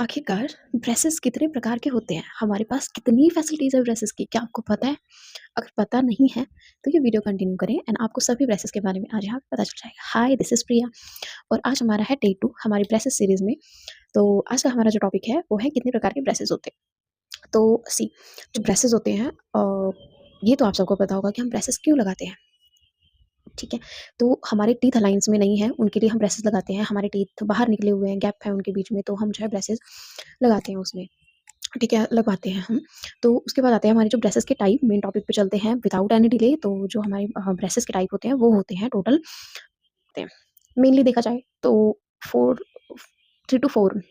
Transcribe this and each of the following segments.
आखिरकार ब्रेसेस कितने प्रकार के होते हैं? हमारे पास कितनी फैसिलिटीज़ है ब्रेसेस की, क्या आपको पता है? अगर पता नहीं है, तो ये वीडियो कंटिन्यू करें एंड आपको सभी ब्रेसेस के बारे में आज यहाँ पे पता चल जाएगा। हाय, दिस इज़ प्रिया और आज हमारा है डे 2 हमारी ब्रेसेस सीरीज़ में। तो आज का हमारा जो टॉपिक है, वो है कितने प्रकार के ब्रेसेस होते हैं। तो जो ब्रेसेस होते हैं ये तो आप सबको पता होगा कि हम ब्रेसेस क्यों लगाते हैं, ठीक है? तो हमारे टीथ अलाइंस में नहीं है, उनके लिए हम ब्रेसेस लगाते हैं। हमारे टीथ बाहर निकले हुए हैं, गैप है उनके बीच में, तो हम जो है ब्रेसेस लगाते हैं उसमें। ठीक है, लगवाते हैं हम। तो उसके बाद आते हैं हमारे जो ब्रेसेस के टाइप, मेन टॉपिक पे चलते हैं विदाउट एनी डिले। तो जो हमारे ब्रेसेस के टाइप होते हैं, वो होते हैं टोटल होते हैं। मेनली देखा जाए तो 4 3 टू 4,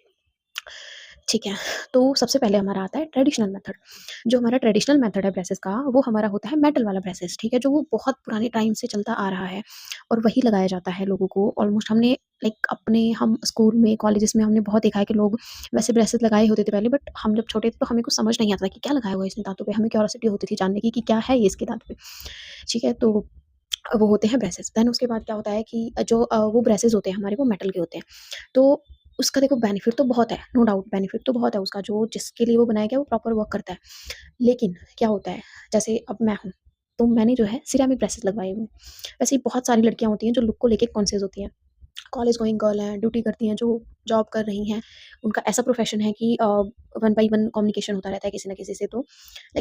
ठीक है। तो सबसे पहले हमारा आता है ट्रेडिशनल मेथड। जो हमारा ट्रेडिशनल मेथड है ब्रेसेस का, वो हमारा होता है मेटल वाला ब्रेसेस, ठीक है? जो वो बहुत पुराने टाइम से चलता आ रहा है और वही लगाया जाता है लोगों को। ऑलमोस्ट हमने हम स्कूल में, कॉलेजेस में हमने बहुत देखा है कि लोग वैसे ब्रेसेस लगाए होते थे पहले, बट हम जब छोटे थे तो हमें कुछ समझ नहीं आता था कि क्या लगाया हुआ है इसने दाँतों पे। हमें क्यूरियोसिटी होती थी जानने की कि क्या है ये इसके दाँत पे, ठीक है? तो वो होते हैं ब्रेसेस। देन उसके बाद क्या होता है कि वो ब्रेसेस होते हैं हमारे, वो मेटल के होते हैं। तो उसका देखो बेनिफिट तो बहुत है, नो डाउट बेनिफिट तो बहुत है उसका, जो जिसके लिए वो बनाया गया है वो प्रॉपर वर्क करता है। लेकिन क्या होता है, जैसे अब मैं हूँ, तो मैंने जो है सिरेमिक ब्रेसेस लगवाए हुए हैं। वैसे ही बहुत सारी लड़कियाँ होती हैं जो लुक को लेके कॉन्शियस होती हैं। कॉलेज गोइंग गर्ल हैं, ड्यूटी करती हैं, जो जॉब कर रही हैं, उनका ऐसा प्रोफ़ेशन है कि 1 बाय 1 कम्युनिकेशन होता रहता है किसी न किसी से, तो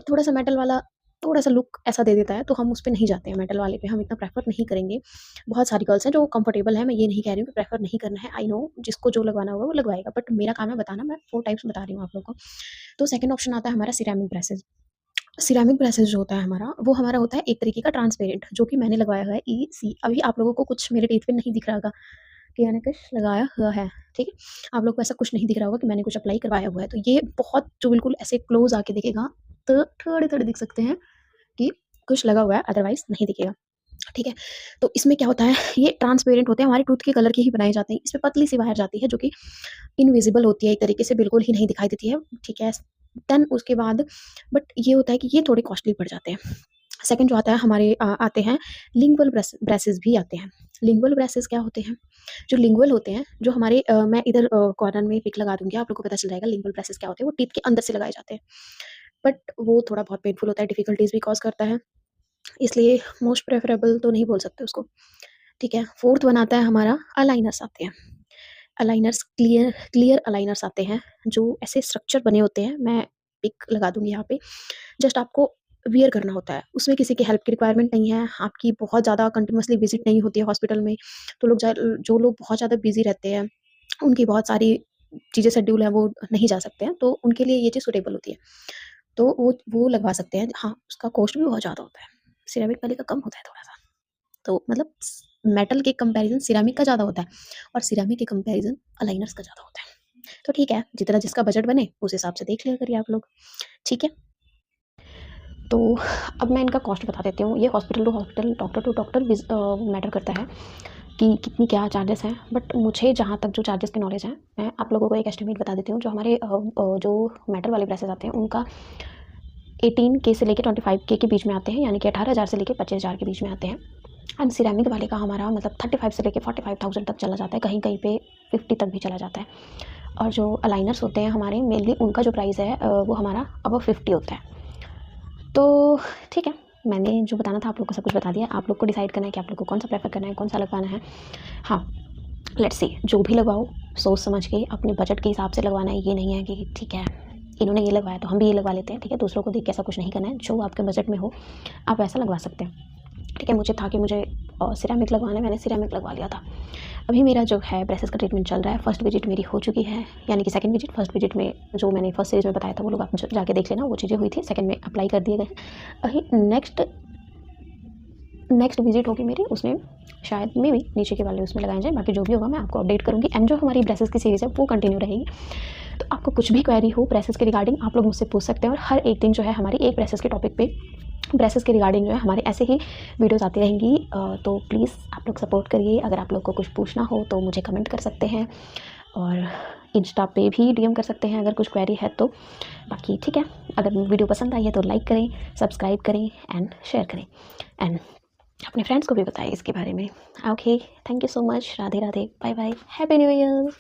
थोड़ा-सा मेटल वाला थोड़ा-सा लुक ऐसा दे देता है, तो हम उस पे नहीं जाते हैं, मेटल वाले पे हम इतना प्रेफ़र नहीं करेंगे। बहुत सारी गर्ल्स हैं जो कंफर्टेबल हैं, मैं ये नहीं कह रही हूँ कि प्रेफ़र नहीं करना है, आई नो जिसको जो लगवाना होगा वो लगवाएगा, बट मेरा काम है बताना, मैं 4 टाइप्स बता रही हूँ आप लोगों को। तो सेकंड ऑप्शन आता है हमारा सिरेमिक ब्रेसेस। सिरेमिक ब्रेसेस जो होता है हमारा, वो हमारा होता है एक तरीके का ट्रांसपेरेंट, जो कि मैंने लगवाया हुआ है ईसी। अभी आप लोगों को कुछ मेरे टीथ पे नहीं दिख रहा होगा कि मैंने कुछ लगाया हुआ है, ठीक है? आप लोग को ऐसा कुछ नहीं दिख रहा होगा कि मैंने कुछ अप्लाई करवाया हुआ है। तो ये बहुत जो बिल्कुल ऐसे क्लोज़ आके दिखेगा, तो थोड़े-थोड़े दिख सकते हैं कि कुछ लगा हुआ है, अदरवाइज़ नहीं दिखेगा, ठीक है? तो इसमें क्या होता है, ये ट्रांसपेरेंट होते हैं, हमारे टूथ के कलर के ही बनाए जाते हैं। इसमें पतली-सी वायर जाती है जो कि इनविज़िबल होती है एक तरीके से, बिल्कुल ही नहीं दिखाई देती है, ठीक है? देन उसके बाद बट ये होता है कि ये थोड़े कॉस्टली पड़ जाते हैं। सेकंड जो आता है हमारे आते हैं लिंगुअल ब्रेसेस भी आते हैं। लिंगुअल ब्रेसेस क्या होते हैं? जो लिंगुअल होते हैं, जो हमारे मैं इधर कॉर्नर में पिक लगा दूँगी, आप लोगों को पता चल जाएगा लिंगुअल ब्रेसेस क्या होते हैं। वो टीथ के अंदर से लगाए जाते हैं, बट वो थोड़ा बहुत पेनफुल होता है, डिफ़िकल्टीज़ भी कॉज़ करता है, इसलिए मोस्ट प्रेफ़रेबल तो नहीं बोल सकते उसको, ठीक है? फोर्थ वन आता है हमारा अलाइनर्स आते हैं। अलाइनर्स क्लियर क्लियर अलाइनर्स आते हैं, जो ऐसे स्ट्रक्चर बने होते हैं, मैं पिक लगा दूँगी यहाँ पे। जस्ट आपको वियर करना होता है, उसमें किसी की हेल्प की रिक्वायरमेंट नहीं है, आपकी बहुत ज़्यादा कंटीन्यूअसली विज़िट नहीं होती है हॉस्पिटल में। तो जो लोग बहुत ज़्यादा बिज़ी रहते हैं, उनकी बहुत सारी चीज़ें शेड्यूल है, वो नहीं जा सकते हैं, तो उनके लिए ये चीज़ सूटेबल होती है। तो वो लगवा सकते हैं। हाँ, उसका कॉस्ट भी बहुत ज़्यादा होता है, सिरेमिक वाले का कम होता है थोड़ा-सा। तो मतलब मेटल के कंपैरिज़न सिरेमिक का ज़्यादा होता है और सिरेमिक के कंपैरिज़न अलाइनर्स का ज़्यादा होता है। तो ठीक है, जितना जिसका बजट बने, उस हिसाब से देख लिया करिए आप लोग, ठीक है? तो अब मैं इनका कॉस्ट बता देती हूँ। ये hospital to hospital, doctor to doctor matter करता है कि कितनी क्या चार्जेस हैं। बट मुझे जहाँ तक जो चार्जेस की नॉलेज है, मैं आप लोगों को एक एस्टिमेट बता देती हूँ। जो हमारे जो मेटल वाले ब्रेसेस आते हैं, उनका 18K से लेके 25K के बीच में आते हैं, यानी कि 18,000 से लेके 25,000 के बीच में आते हैं। एंड सिरेमिक वाले का हमारा मतलब 35 से लेके 45,000 तक चला जाता है, कहीं-कहीं पे 50 तक भी चला जाता है। और जो अलाइनर्स होते हैं हमारे, मेनली उनका जो प्राइस है वो हमारा अबव 50 होता है। तो ठीक है, मैंने जो बताना था आप लोग को सब कुछ बता दिया। आप लोग को डिसाइड करना है कि आप लोग को कौन-सा प्रेफ़र करना है, कौन-सा लगवाना है। हाँ, लेट्स सी, जो भी लगवाओ सोच समझ के अपने बजट के हिसाब से लगवाना है। ये नहीं है कि ठीक है, इन्होंने ये लगवाया तो हम भी ये लगवा लेते हैं, ठीक है? दूसरों को देख के ऐसा कुछ नहीं करना है। जो आपके बजट में हो, आप वैसा लगवा सकते हैं, ठीक है? मुझे था कि मुझे सिरेमिक लगवाना है, मैंने सिरेमिक लगवा लिया था। अभी मेरा जो है ब्रेसेस का ट्रीटमेंट चल रहा है। फर्स्ट विज़िट मेरी हो चुकी है, यानी कि सेकंड विज़िट, फर्स्ट विज़िट में जो मैंने फर्स्ट सीरीज़ में बताया था, वो लोग आप जाके देख लेना, वो चीज़ें हुई थी। सेकंड में अप्लाई कर दिए गए। अभी नेक्स्ट विज़िट होगी मेरी, उसमें शायद मे बी नीचे के वाले उसमें लगाए जाएँ। बाकी जो भी होगा मैं आपको अपडेट करूँगी। एंड जो हमारी ब्रेसेस की सीरीज़ है, वो कंटिन्यू रहेगी। तो आपको कुछ भी क्वेरी हो ब्रेसेस के रिगार्डिंग, आप लोग मुझसे पूछ सकते हैं। और हर एक दिन जो है हमारी एक ब्रेसेस के टॉपिक पे, ब्रेसेस के रिगार्डिंग जो है हमारे ऐसे ही वीडियोज़ आती रहेंगी। तो प्लीज़ आप लोग सपोर्ट करिए। अगर आप लोग को कुछ पूछना हो तो मुझे कमेंट कर सकते हैं और इंस्टा पे भी डीएम कर सकते हैं अगर कुछ क्वेरी है तो। बाकी ठीक है, अगर वीडियो पसंद आई है तो लाइक करें, सब्सक्राइब करें एंड शेयर करें एंड अपने फ्रेंड्स को भी बताएं इसके बारे में। Okay, thank you so much. Radhe Radhe, bye bye, happy new year.